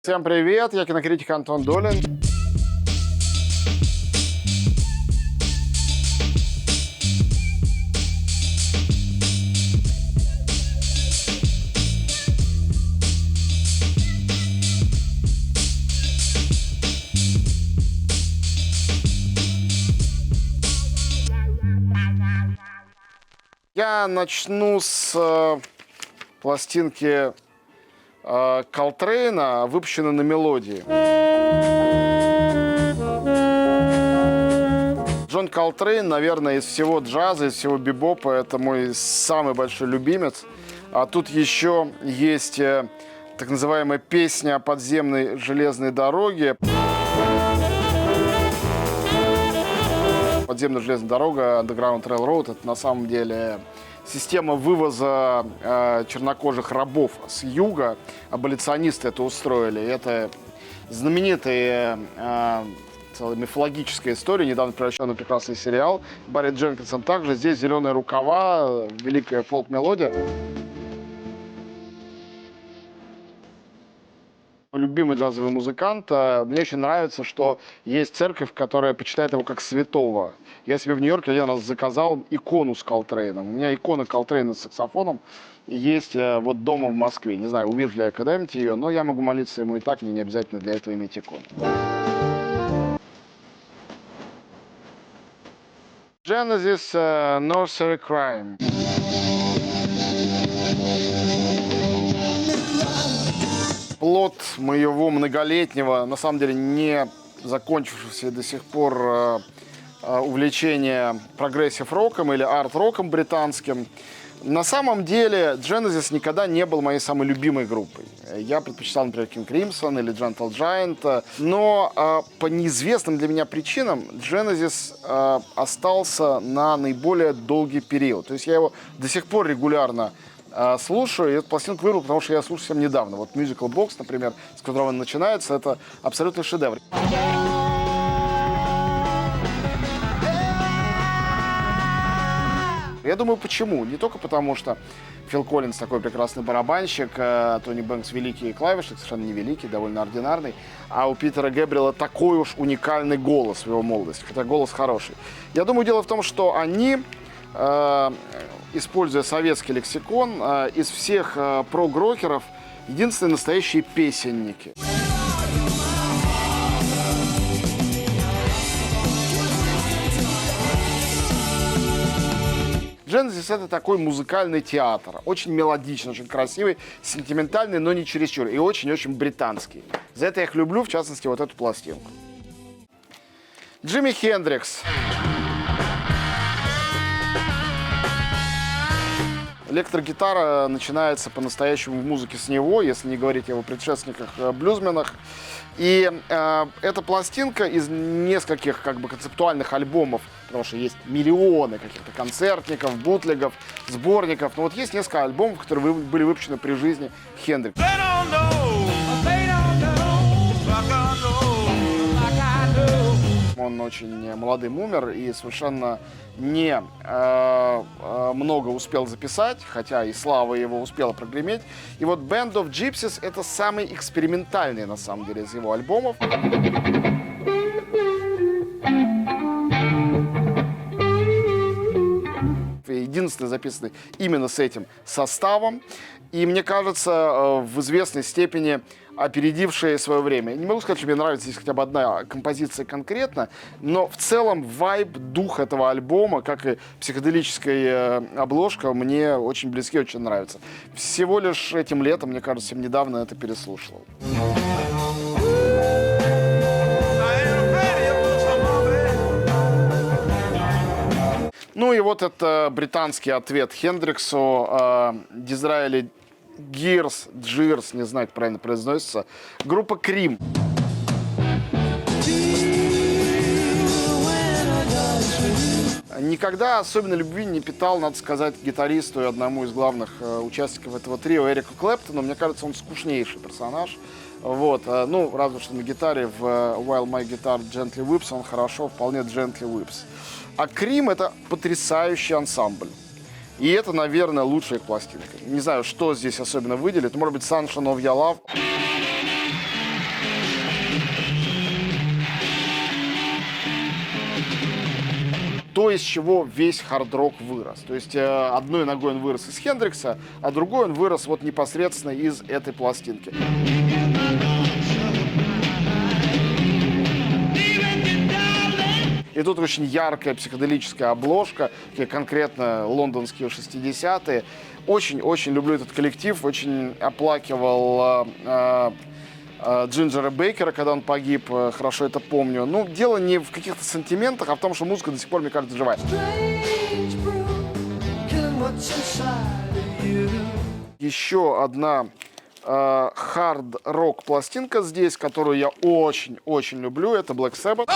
Всем привет, я кинокритик Антон Долин. Я начну с пластинки Колтрейна, выпущенной на мелодии. Джон Колтрейн, наверное, из всего джаза, из всего бибопа, это мой самый большой любимец. А тут еще есть так называемая песня о подземной железной дороге. Подземная железная дорога, Underground Railroad, это на самом деле система вывоза чернокожих рабов с юга. Аболиционисты это устроили. Это знаменитая целая мифологическая история, недавно превращенная в прекрасный сериал. Барри Дженкинсом также. Здесь «Зеленые рукава», великая фолк-мелодия. Любимый джазовый музыкант. Мне очень нравится, что есть церковь, которая почитает его как святого. Я себе в Нью-Йорке один раз заказал икону с Колтрейном. У меня икона Колтрейна с саксофоном есть вот дома в Москве. Не знаю, увижу ли я когда-нибудь ее, но я могу молиться ему и так, мне не обязательно для этого иметь икону. Genesis, Nursery Crime. Плод моего многолетнего, на самом деле не закончившегося до сих пор увлечения прогрессив-роком или арт-роком британским. На самом деле Genesis никогда не был моей самой любимой группой. Я предпочитал, например, King Crimson или Gentle Giant, но по неизвестным для меня причинам Genesis остался на наиболее долгий период. То есть я его до сих пор регулярно слушаю, и эту пластинку выбрал, потому что я слушаю совсем недавно. Вот Musical Box, например, с которого он начинается, это абсолютный шедевр. Я думаю, почему? Не только потому, что Фил Коллинз такой прекрасный барабанщик, Тони Бэнкс великий клавишник, совершенно невеликий, довольно ординарный, а у Питера Гэбриэла такой уж уникальный голос в его молодости, хотя голос хороший. Я думаю, дело в том, что они, используя советский лексикон, из всех прог-рокеров единственные настоящие песенники. Genesis — это такой музыкальный театр, очень мелодичный, очень красивый, сентиментальный, но не чересчур, и очень-очень британский. За это я их люблю, в частности, вот эту пластинку. Джимми Хендрикс. Электрогитара начинается по-настоящему в музыке с него, если не говорить о его предшественниках-блюзменах. И эта пластинка из нескольких концептуальных альбомов, потому что есть миллионы каких-то концертников, бутлегов, сборников. Но вот есть несколько альбомов, которые были выпущены при жизни Хендрикса. Он очень молодым умер и совершенно не много успел записать, хотя и слава его успела прогреметь. И вот Band of Gypsies — это самый экспериментальный, на самом деле, из его альбомов. Единственный записанный именно с этим составом. И мне кажется, в известной степени опередившие свое время. Не могу сказать, что мне нравится здесь хотя бы одна композиция конкретно, но в целом вайб, дух этого альбома, как и психоделическая обложка, мне очень близки, очень нравится. Всего лишь этим летом, мне кажется, совсем недавно это переслушал. Ну и вот это британский ответ Хендриксу, Дизраэли Джирс, не знаю, как правильно произносится, группа Крим. Никогда особенно любви не питал, надо сказать, гитаристу и одному из главных участников этого трио Эрику Клэптону. Мне кажется, он скучнейший персонаж. Вот. Ну, разве что на гитаре в While My Guitar Gently Weeps он хорошо, вполне Gently Weeps. А Крим — это потрясающий ансамбль. И это, наверное, лучшая их пластинка. Не знаю, что здесь особенно выделит. Может быть, Sunshine of Your Love. то, из чего весь хард-рок вырос. То есть одной ногой он вырос из Хендрикса, а другой он вырос вот непосредственно из этой пластинки. И тут очень яркая психоделическая обложка, конкретно лондонские 60-е. Очень-очень люблю этот коллектив, очень оплакивал Джинджера Бейкера, когда он погиб, хорошо это помню. Ну, дело не в каких-то сантиментах, а в том, что музыка до сих пор, мне кажется, живая. Еще одна хард-рок пластинка здесь, которую я очень-очень люблю, это Black Sabbath.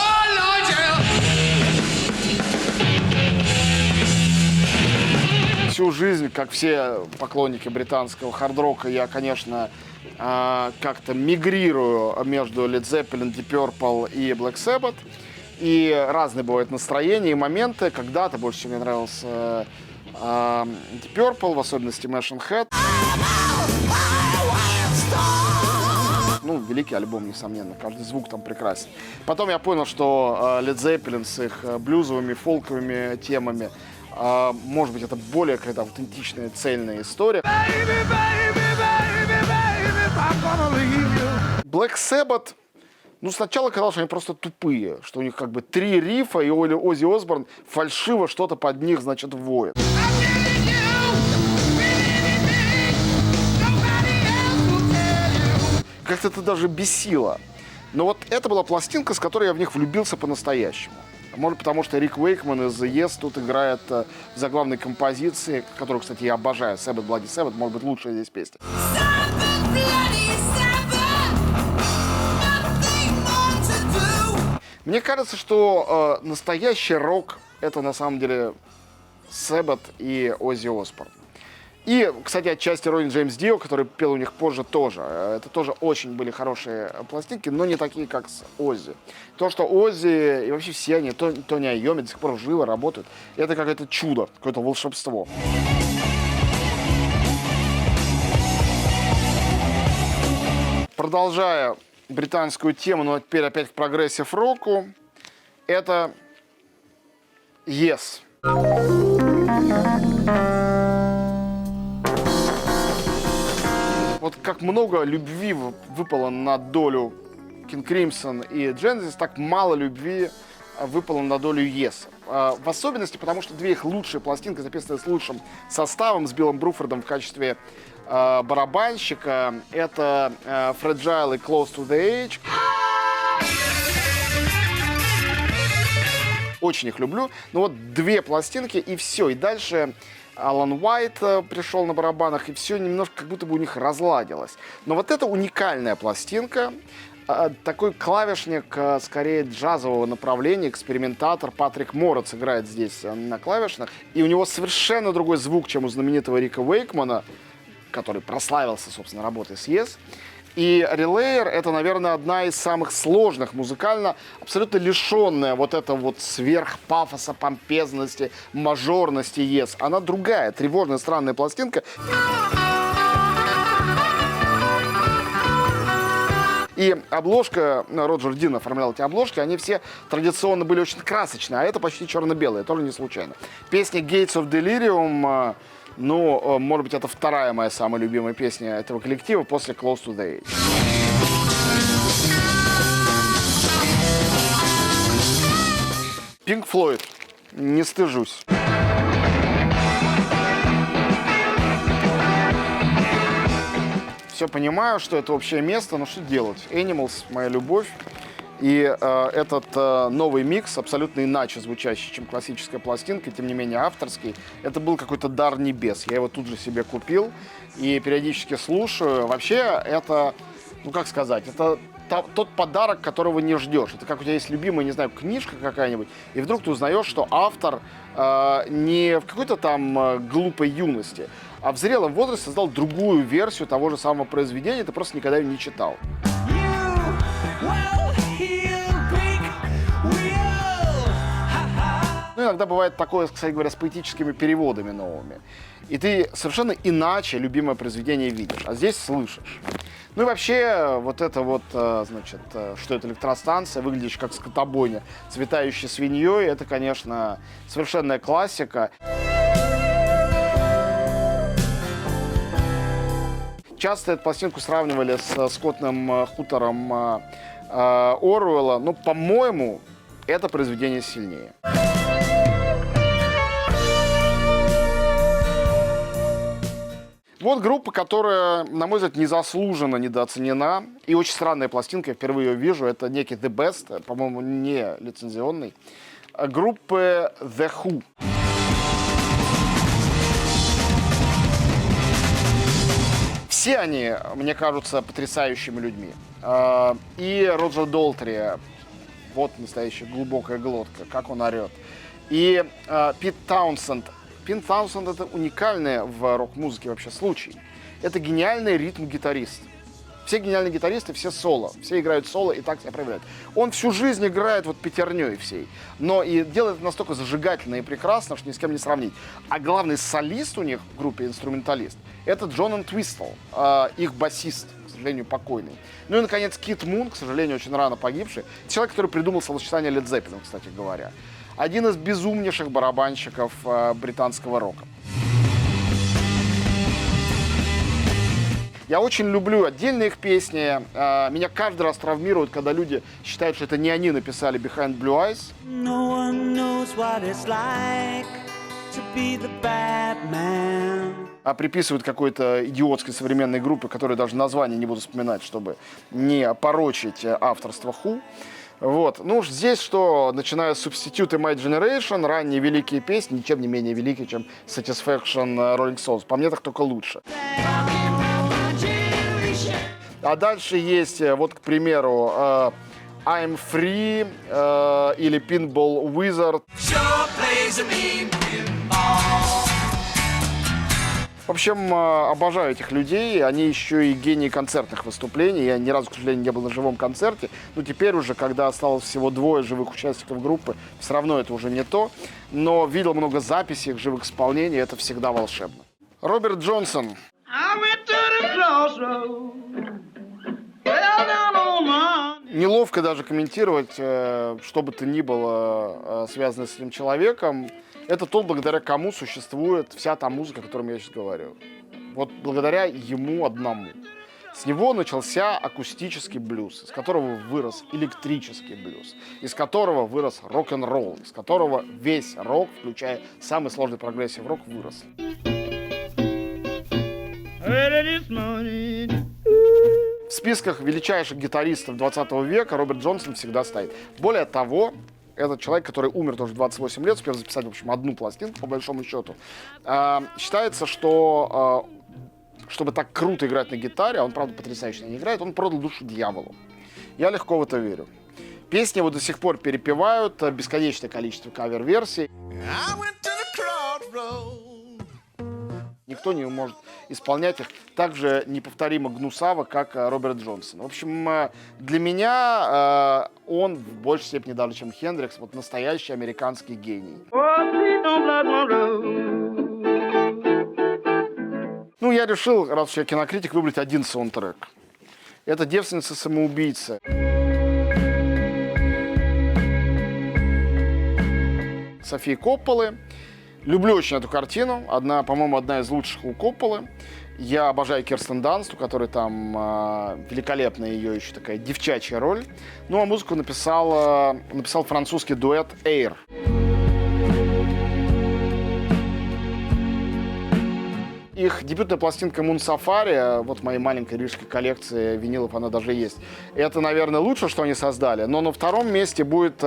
Всю жизнь, как все поклонники британского хард-рока, я, конечно, как-то мигрирую между Led Zeppelin, Deep Purple и Black Sabbath. И разные бывают настроения и моменты. Когда-то больше всего мне нравился Deep Purple, в особенности Machine Head. Ну, великий альбом, несомненно, каждый звук там прекрасен. Потом я понял, что Led Zeppelin с их блюзовыми, фолковыми темами, может быть, это более какая-то аутентичная, цельная история. Black Sabbath, ну, сначала казалось, что они просто тупые, что у них как бы 3 рифа, и Оззи Осборн фальшиво что-то под них, значит, воет. Как-то это даже бесило. Но вот это была пластинка, с которой я в них влюбился по-настоящему. Может, потому что Рик Уэйкман из The Yes тут играет в заглавной композиции, которую, кстати, я обожаю. Sabbath Bloody Sabbath, может быть, лучшая здесь песня. Мне кажется, что настоящий рок — это на самом деле Sabbath и Оззи Осборн. И, кстати, отчасти Ронни Джеймс Дио, который пел у них позже, тоже. Это тоже очень были хорошие пластинки, но не такие, как с Оззи. То, что Оззи и вообще все они, Тони Айоми до сих пор живо работают, это какое-то чудо, какое-то волшебство. Продолжая британскую тему, но теперь опять к прогрессив-року, это Yes. Вот как много любви выпало на долю King Crimson и Genesis, так мало любви выпало на долю Yes. В особенности, потому что две их лучшие пластинки записаны с лучшим составом, с Биллом Бруфордом в качестве барабанщика. Это Fragile и Close to the Edge. Очень их люблю. Но вот две пластинки и все. И дальше Алан Уайт пришел на барабанах, и все немножко как будто бы у них разладилось. Но вот эта уникальная пластинка, такой клавишник, скорее джазового направления, экспериментатор Патрик Морец играет здесь на клавишных. И у него совершенно другой звук, чем у знаменитого Рика Уэйкмана, который прославился, собственно, работой с Yes. И Relayer — это, наверное, одна из самых сложных музыкально, абсолютно лишенная вот этого вот сверхпафоса, помпезности, мажорности Yes. Она другая, тревожная, странная пластинка. И обложка, Роджер Дин оформлял эти обложки, они все традиционно были очень красочные, а это почти черно-белые, тоже не случайно. Песня Gates of Delirium, ну, может быть, это вторая моя самая любимая песня этого коллектива после Close to the Edge. Pink Floyd. Не стыжусь. Все понимаю, что это общее место, но что делать? Animals — моя любовь. И этот новый микс, абсолютно иначе звучащий, чем классическая пластинка, тем не менее авторский, это был какой-то дар небес. Я его тут же себе купил и периодически слушаю. Вообще это, ну как сказать, это тот подарок, которого не ждешь. Это как у тебя есть любимая, не знаю, книжка какая-нибудь, и вдруг ты узнаешь, что автор не в какой-то там глупой юности, а в зрелом возрасте создал другую версию того же самого произведения, ты просто никогда ее не читал. Ну, иногда бывает такое, кстати говоря, с поэтическими переводами новыми. И ты совершенно иначе любимое произведение видишь, а здесь слышишь. Ну и вообще, вот это вот, значит, что это электростанция, выглядящая как скотобойня, цветающая свиньей, это, конечно, совершенная классика. Часто эту пластинку сравнивали с «Скотным хутором» Оруэлла, но, по-моему, это произведение сильнее. Вот группа, которая, на мой взгляд, незаслуженно недооценена. И очень странная пластинка, я впервые ее вижу. Это некий The Best, по-моему, не лицензионный. Группы The Who. Все они, мне кажутся, потрясающими людьми. И Роджер Долтри, вот настоящая глубокая глотка, как он орет. И Пит Таунсенд. Пит Таунсенд — это уникальный в рок-музыке вообще случай. Это гениальный ритм-гитарист. Все гениальные гитаристы, все соло. Все играют соло и так себя проявляют. Он всю жизнь играет вот пятерней всей. Но и делает это настолько зажигательно и прекрасно, что ни с кем не сравнить. А главный солист у них в группе, инструменталист, это Джон Энтвистл, их басист, к сожалению, покойный. Ну и, наконец, Кит Мун, к сожалению, очень рано погибший. Человек, который придумал словосочетание Led Zeppelin, кстати говоря. Один из безумнейших барабанщиков британского рока. Я очень люблю отдельные их песни. Меня каждый раз травмируют, когда люди считают, что это не они написали Behind Blue Eyes. No one knows what it's like to be the bad man. А приписывают какой-то идиотской современной группе, которой даже название не буду вспоминать, чтобы не опорочить авторство Who. Вот. Ну, здесь что, начиная с Substitute и My Generation, ранние великие песни, ничем не менее великие, чем Satisfaction Rolling Stones. По мне, так только лучше. А дальше есть, вот, к примеру, I'm Free или Pinball Wizard. В общем, обожаю этих людей. Они еще и гении концертных выступлений. Я ни разу, к сожалению, не был на живом концерте. Но теперь уже, когда осталось всего 2 живых участников группы, все равно это уже не то. Но видел много записей их живых исполнений. Это всегда волшебно. Роберт Джонсон. Неловко даже комментировать, что бы то ни было связано с этим человеком. Это тот, благодаря кому существует вся та музыка, о которой я сейчас говорю. Вот благодаря ему одному. С него начался акустический блюз, из которого вырос электрический блюз, из которого вырос рок-н-ролл, из которого весь рок, включая самый сложный прогрессив рок, вырос. В списках величайших гитаристов 20 века Роберт Джонсон всегда стоит. Более того, этот человек, который умер тоже в 28 лет, успел записать, в общем, одну пластинку, по большому счету. Считается, что чтобы так круто играть на гитаре, а он, правда, потрясающе не играет, он продал душу дьяволу. Я легко в это верю. Песни его до сих пор перепевают, бесконечное количество кавер-версий. Никто не может исполнять их так же неповторимо гнусаво, как Роберт Джонсон. В общем, для меня он в большей степени даже, чем Хендрикс, вот настоящий американский гений. Ну, я решил, раз уж я кинокритик, выбрать один саундтрек. Это «Девственница-самоубийца». Софии Копполы. Люблю очень эту картину. По-моему, одна из лучших у Копполы. Я обожаю Кирстен Данст, у которой там великолепная ее еще такая девчачья роль. Ну, а музыку написал французский дуэт Air. Их дебютная пластинка Moon Safari, вот в моей маленькой рижской коллекции винилов она даже есть. Это, наверное, лучшее, что они создали. Но на втором месте будет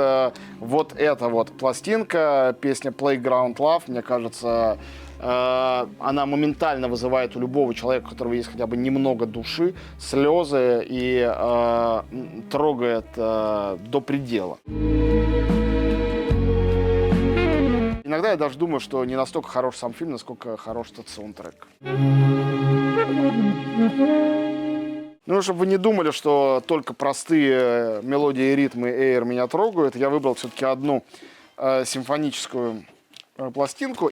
вот эта вот пластинка, песня Playground Love. Мне кажется, она моментально вызывает у любого человека, у которого есть хотя бы немного души, слезы и трогает до предела. Иногда я даже думаю, что не настолько хорош сам фильм, насколько хорош этот саундтрек. Ну, чтобы вы не думали, что только простые мелодии и ритмы Air меня трогают, я выбрал все-таки одну симфоническую пластинку.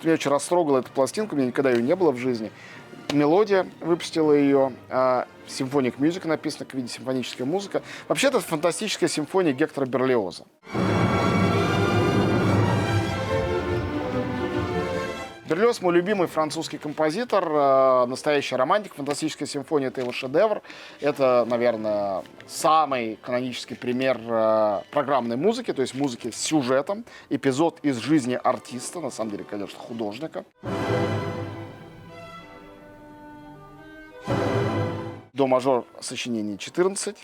меня очень растрогала эта пластинка, у меня никогда ее не было в жизни. Мелодия выпустила ее, Symphonic Music написано, в виде симфоническая музыка. Вообще, это фантастическая симфония Гектора Берлиоза. Берлиоз мой любимый французский композитор, настоящий романтик. Фантастическая симфония — это его шедевр. Это, наверное, самый канонический пример программной музыки, то есть музыки с сюжетом, эпизод из жизни артиста, на самом деле, конечно, художника. До мажор, сочинение 14,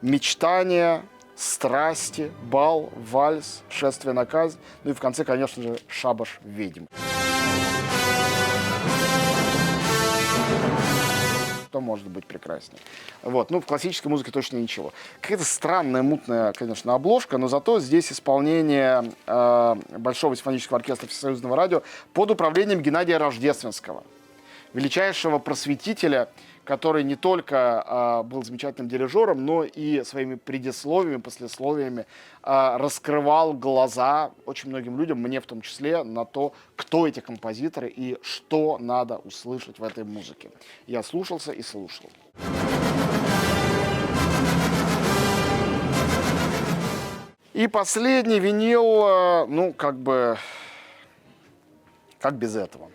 мечтания, страсти, бал, вальс, шествие на казнь, ну и в конце, конечно же, шабаш ведьм. Что может быть прекраснее? Вот. Ну, в классической музыке точно ничего. Какая-то странная, мутная, конечно, обложка, но зато здесь исполнение Большого симфонического оркестра Всесоюзного радио под управлением Геннадия Рождественского, величайшего просветителя, который не только был замечательным дирижером, но и своими предисловиями, послесловиями раскрывал глаза очень многим людям, мне в том числе, на то, кто эти композиторы и что надо услышать в этой музыке. Я слушался и слушал. И последний винил, ну, как без этого.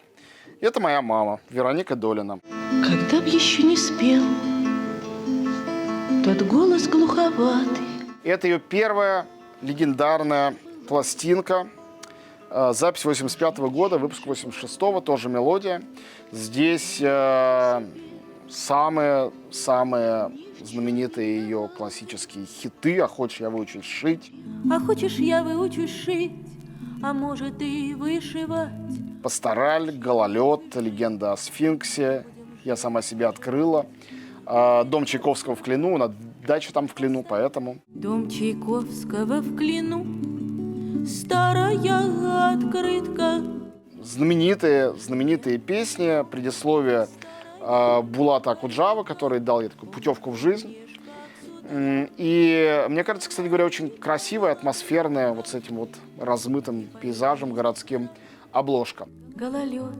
Это моя мама, Вероника Долина. Когда б еще не спел тот голос глуховатый. Это ее первая легендарная пластинка. Запись 85-го года, выпуск 86-го, тоже мелодия. Здесь самые знаменитые ее классические хиты. «А хочешь, я выучусь шить». А хочешь, я выучусь шить, а может и вышивать. «Пастораль», «Гололед», «Легенда о сфинксе», «Я сама себя открыла», «Дом Чайковского в Клину», у нас дача там в Клину, поэтому. Дом Чайковского в Клину, старая открытка. Знаменитые песни, предисловие Булата Акуджава, который дал ей такую путевку в жизнь. И мне кажется, кстати говоря, очень красивая, атмосферная, вот с этим вот размытым пейзажем городским обложка. Гололед,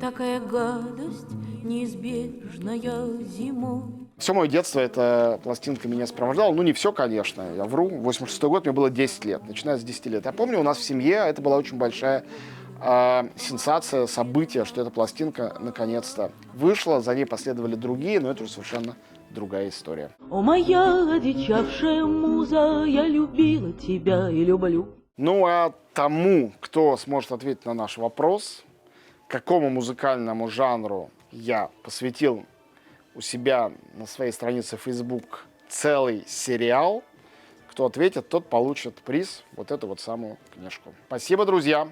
такая гадость, неизбежная зимой. Все мое детство эта пластинка меня сопровождала. Ну, не все, конечно, я вру. 86-й год, мне было 10 лет, начиная с 10 лет. Я помню, у нас в семье это была очень большая сенсация, событие, что эта пластинка наконец-то вышла. За ней последовали другие, но это уже совершенно другая история. О, моя одичавшая муза, я любила тебя и люблю. Ну, а тому, кто сможет ответить на наш вопрос, какому музыкальному жанру я посвятил у себя на своей странице Facebook целый сериал, кто ответит, тот получит приз, вот эту вот самую книжку. Спасибо, друзья!